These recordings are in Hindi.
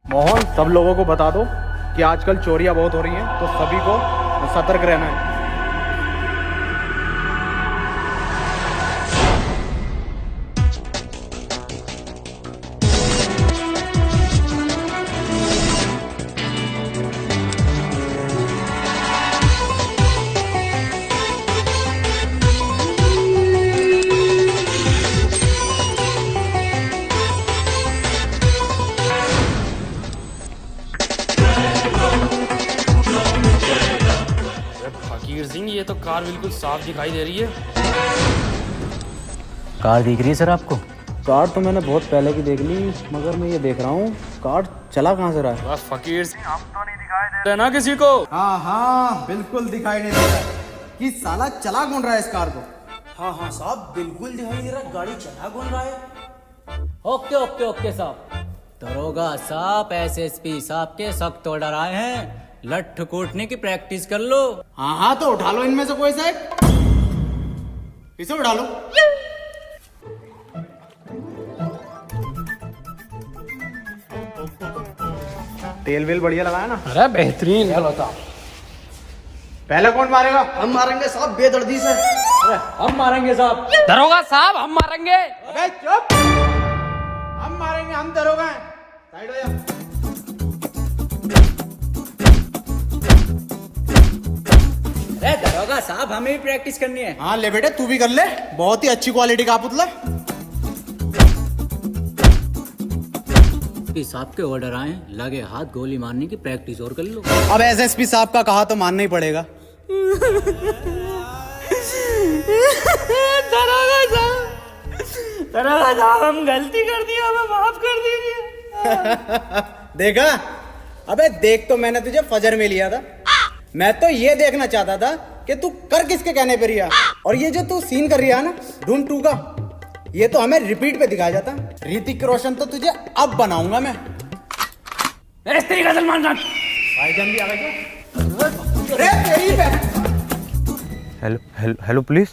मोहन, सब लोगों को बता दो कि आजकल चोरियां बहुत हो रही हैं, तो सभी को सतर्क रहना है। फकीर सिंह, ये तो कार बिल्कुल साफ दिखाई दे रही है। कार दिख रही है सर आपको? कार तो मैंने बहुत पहले की देख ली, मगर मैं ये देख रहा हूँ कार चला कहाँ से रहा है। बस फकीर सिंह, हम तो नहीं दिखाई दे रहे ना किसी को। हाँ हाँ बिल्कुल दिखाई नहीं दे रहा कि साला चला कौन रहा है इस कार को। हाँ हाँ साहब, बिल्कुल दिखाई दे रहा, गाड़ी चला कौन रहा है। ओके ओके ओके साहब। दरोगा साहब, एसएसपी साहब के सख्त ऑर्डर आए हैं, लठ कूटने की प्रैक्टिस कर लो। हाँ हाँ तो उठा लो इनमें से कोई सा एक, इसे उठा लो। तेल वेल बढ़िया लगाया ना? अरे बेहतरीन। चलो साहब, पहले कौन मारेगा? हम मारेंगे साहब बेदर्दी से। अरे हम मारेंगे साहब। दरोगा साहब, हम मारेंगे। अबे चुप, हम मारेंगे, हम दरोगा हैं। साइड हो जा। अरे दरोगा साहब, हमें भी प्रैक्टिस करनी है। हाँ ले बेटे, तू भी कर ले, बहुत ही अच्छी क्वालिटी का पुतला। एसपी साहब के ऑर्डर आए, लगे हाथ गोली मारने की प्रैक्टिस और कर लो। अब एसएसपी साहब का कहा तो मानना ही पड़ेगा। दरोगा साहब, हम गलती कर दी, हमें माफ कर दीजिए। देखा, अबे देख तो मैंने तुझे फजर में लिया था। मैं तो ये देखना चाहता था कि तू कर किसके कहने पे रिया, और ये जो तू सीन कर रही है ना धूम 2 का, ये तो हमें रिपीट पे दिखाया जाता। ऋतिक रोशन तो तुझे अब बनाऊंगा मैं। तेरी का सलमान खान। भाईजान भी आ गए क्या? अरे तेरी बहन। Hello police.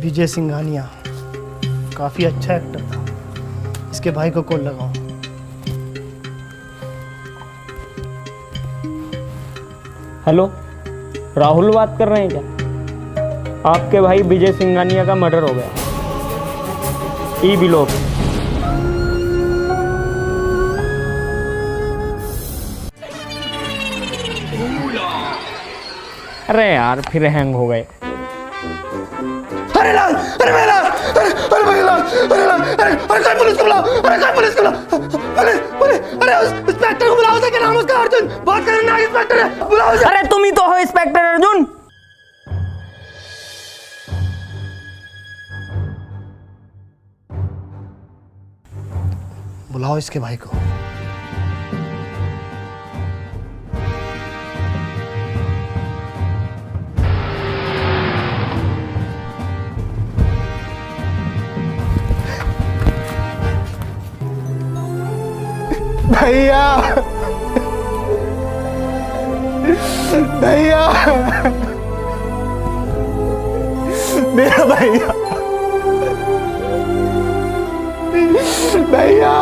विजय सिंघानिया काफ़ी अच्छा एक्टर था, इसके भाई को कॉल लगाओ। हेलो, राहुल बात कर रहे हैं क्या? आपके भाई विजय सिंघानिया का मर्डर हो गया, ई ब्लॉक। अरे यार, फिर हैंग हो गए। अरे लाल, अरे मेरा लाल, अरे मेरा लाल, अरे लाल, अरे कल पुलिस को बुलाओ, अरे कल पुलिस को बुलाओ, अरे उस इंस्पेक्टर को बुलाओ। क्या नाम है उसका? अर्जुन। बात करने ना इंस्पेक्टर है, बुलाओ। अरे तुम ही तो हो इंस्पेक्टर अर्जुन। बुलाओ इसके भाई को। भैया, भैया, मेरा भैया, भैया,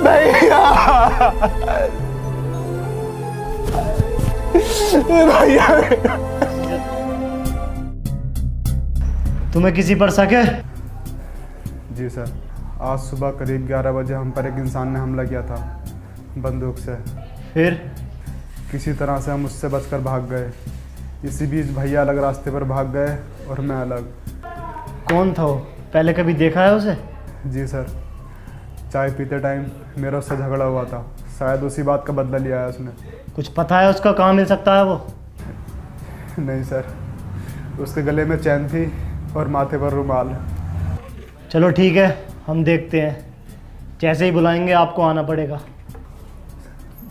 भैया, भैया। तुम्हें किसी पर शक है? जी सर, आज सुबह करीब 11 बजे हम पर एक इंसान ने हमला किया था बंदूक से। फिर? किसी तरह से हम उससे बचकर भाग गए। इसी बीच भैया अलग रास्ते पर भाग गए और मैं अलग। कौन था वो? पहले कभी देखा है उसे? जी सर, चाय पीते टाइम मेरा उससे झगड़ा हुआ था, शायद उसी बात का बदला लिया है उसने। कुछ पता है उसका कहाँ मिल सकता है वो? नहीं सर, उसके गले में चैन थी और माथे पर रुमाल। चलो ठीक है, हम देखते हैं। जैसे ही बुलाएंगे आपको आना पड़ेगा।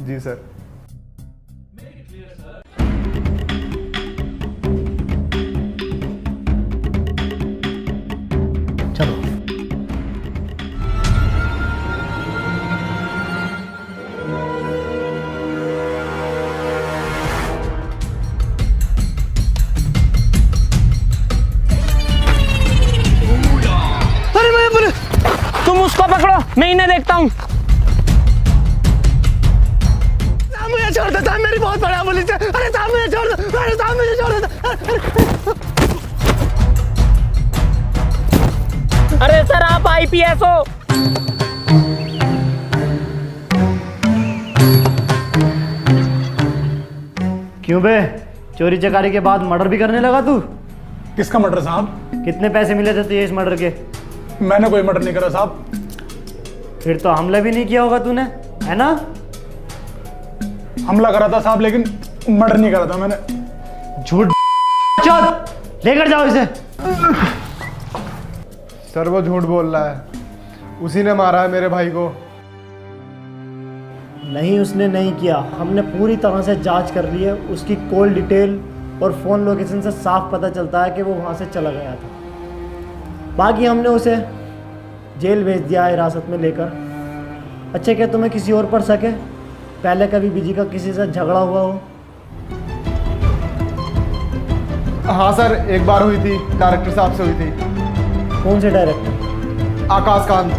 जी सर। चलो। तुम उसको पकड़ो, मैं इन्हें देखता हूँ। मुझे छोड़ दो साहब, मेरी बहुत बड़ा पुलिस है। अरे साहब मुझे छोड़ दो, अरे साहब मुझे छोड़ दो। अरे सर, आप IPS हो? क्यों बे, चोरी चकारी के बाद मर्डर भी करने लगा तू? किसका मर्डर साहब? कितने पैसे मिले थे तुझे इस मर्डर के? मैंने कोई मर्डर नहीं करा साहब। फिर तो हमला भी नहीं किया होगा तूने, है ना? हमला करा था साहब, लेकिन मर्डर नहीं करा था मैंने। झूठ। चल लेकर जाओ इसे। सर वो झूठ बोल रहा है, उसी ने मारा है मेरे भाई को। नहीं, उसने नहीं किया। हमने पूरी तरह से जांच कर ली है। उसकी कॉल डिटेल और फ़ोन लोकेशन से साफ पता चलता है कि वो वहाँ से चला गया था। बाकी हमने उसे जेल भेज दिया है हिरासत में लेकर। अच्छा, क्या तुम्हें किसी और पर शक है? पहले कभी बीजी का किसी से झगड़ा हुआ हो? हाँ सर, एक बार हुई थी, डायरेक्टर साहब से हुई थी। कौन से डायरेक्टर? आकाश कांत।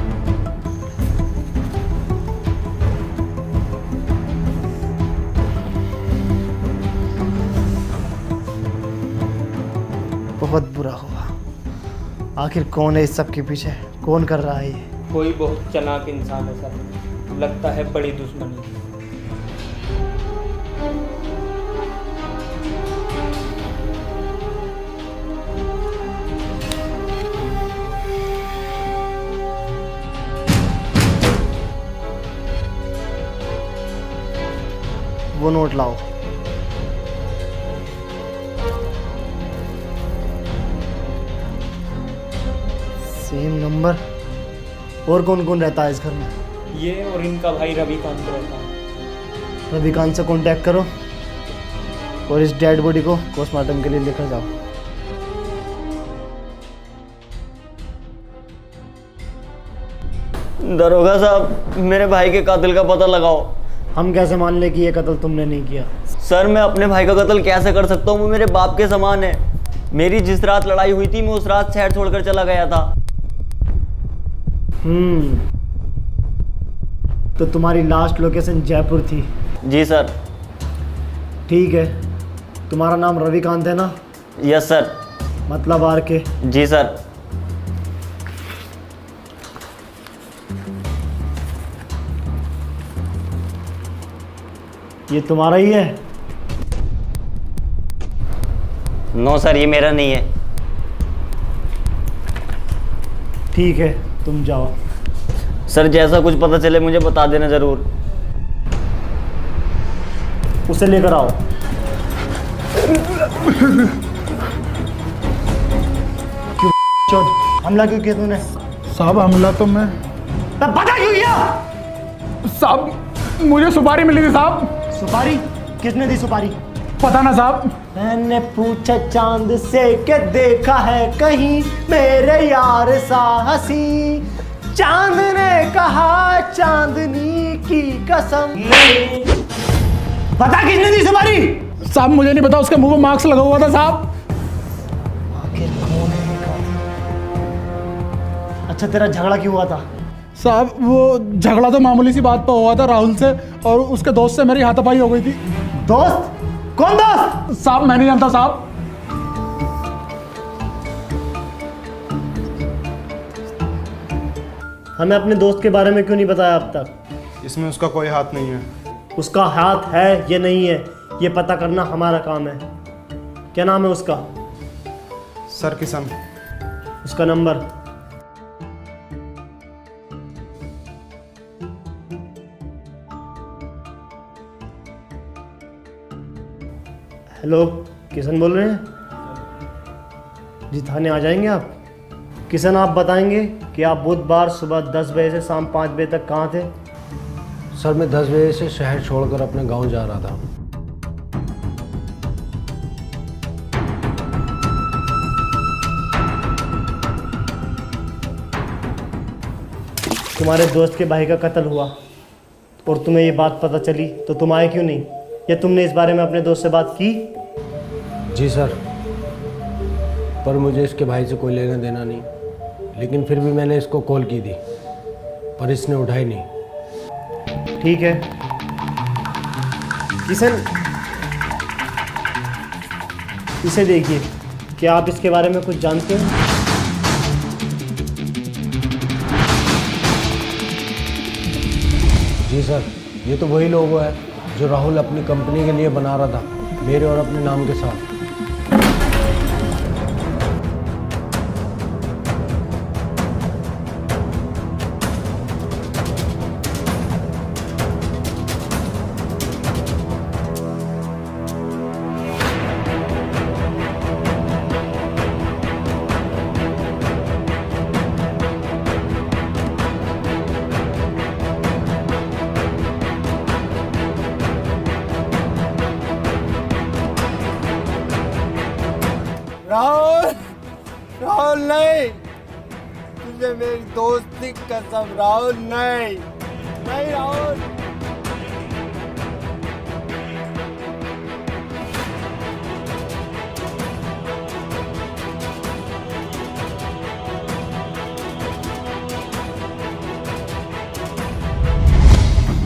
बहुत बुरा हुआ। आखिर कौन है इस सब के पीछे? कौन कर रहा है ये? कोई बहुत चालाक इंसान है सर, लगता है बड़ी दुश्मनी। वो नोट लाओ। Same number. और कौन कौन रहता है इस घर में? ये और इनका भाई रविकांत रहता है। रविकांत से कांटेक्ट करो और इस डेड बॉडी को पोस्टमार्टम के लिए लेकर जाओ। दरोगा साहब, मेरे भाई के कातिल का पता लगाओ। हम कैसे मान ले कि ये कत्ल तुमने नहीं किया? सर, मैं अपने भाई का कत्ल कैसे कर सकता हूँ? वो मेरे बाप के समान है। मेरी जिस रात लड़ाई हुई थी, मैं उस रात शहर छोड़कर चला गया था। तो तुम्हारी लास्ट लोकेशन जयपुर थी? जी सर। ठीक है, तुम्हारा नाम रविकांत है ना? Yes sir. मतलब आर के? जी सर। ये तुम्हारा ही है? नो सर, ये मेरा नहीं है। ठीक है, तुम जाओ। सर, जैसा कुछ पता चले मुझे बता देना जरूर। उसे लेकर आओ। क्यों हमला क्यों किया तूने? साहब हमला तो मैं तब पता क्यों किया? साहब, मुझे सुपारी मिली थी साहब। सुपारी? किसने दी सुपारी? पता ना साहब। मैंने पूछा चांद से कि देखा है कहीं मेरे यार सा हंसी। चांद ने कहा चांदनी की कसम। पता किसने दी सुपारी? साहब मुझे नहीं पता, उसके मुंह पे मार्क्स लगा हुआ था साहब। आखिर कौन है ये कातिल? अच्छा, तेरा झगड़ा क्यों हुआ था? साहब वो झगड़ा तो मामूली सी बात पर हुआ था राहुल से, और उसके दोस्त से मेरी हाथापाई हो गई थी। दोस्त? कौन दोस्त? साहब मैं नहीं जानता साहब। हमें अपने दोस्त के बारे में क्यों नहीं बताया अब तक? इसमें उसका कोई हाथ नहीं है। उसका हाथ है या नहीं है, ये पता करना हमारा काम है। क्या नाम है उसका? सर किशन। उसका नंबर? हेलो, किशन बोल रहे हैं? जी थाने आ जाएंगे आप? किशन आप बताएंगे कि आप बुधवार सुबह 10 बजे से शाम 5 बजे तक कहाँ थे? सर मैं 10 बजे से शहर छोड़कर अपने गांव जा रहा था। तुम्हारे दोस्त के भाई का कत्ल हुआ और तुम्हें ये बात पता चली तो तुम आए क्यों नहीं? या तुमने इस बारे में अपने दोस्त से बात की? जी सर, पर मुझे इसके भाई से कोई लेना देना नहीं, लेकिन फिर भी मैंने इसको कॉल की थी पर इसने उठाई नहीं। ठीक है किशन, इसे देखिए, क्या आप इसके बारे में कुछ जानते हैं? जी सर, ये तो वही लोगो है जो राहुल अपनी कंपनी के लिए बना रहा था, मेरे और अपने नाम के साथ। राहुल, राहुल नहीं, तुझे मेरी दोस्ती कसम, राहुल नहीं, नहीं राहुल।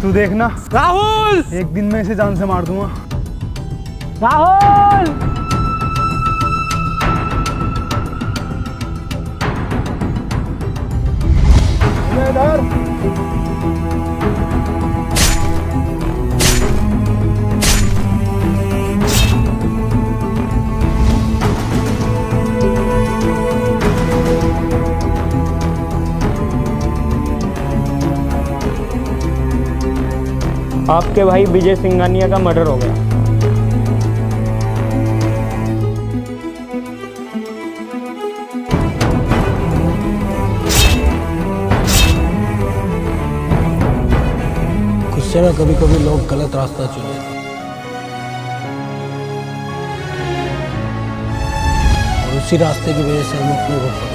तू देखना राहुल, एक दिन में इसे जान से मार दूंगा। राहुल, आपके भाई विजय सिंघानिया का मर्डर हो गया। गुस्से में कभी कभी लोग गलत रास्ता चुन लेते हैं और उसी रास्ते की वजह से हम अपने को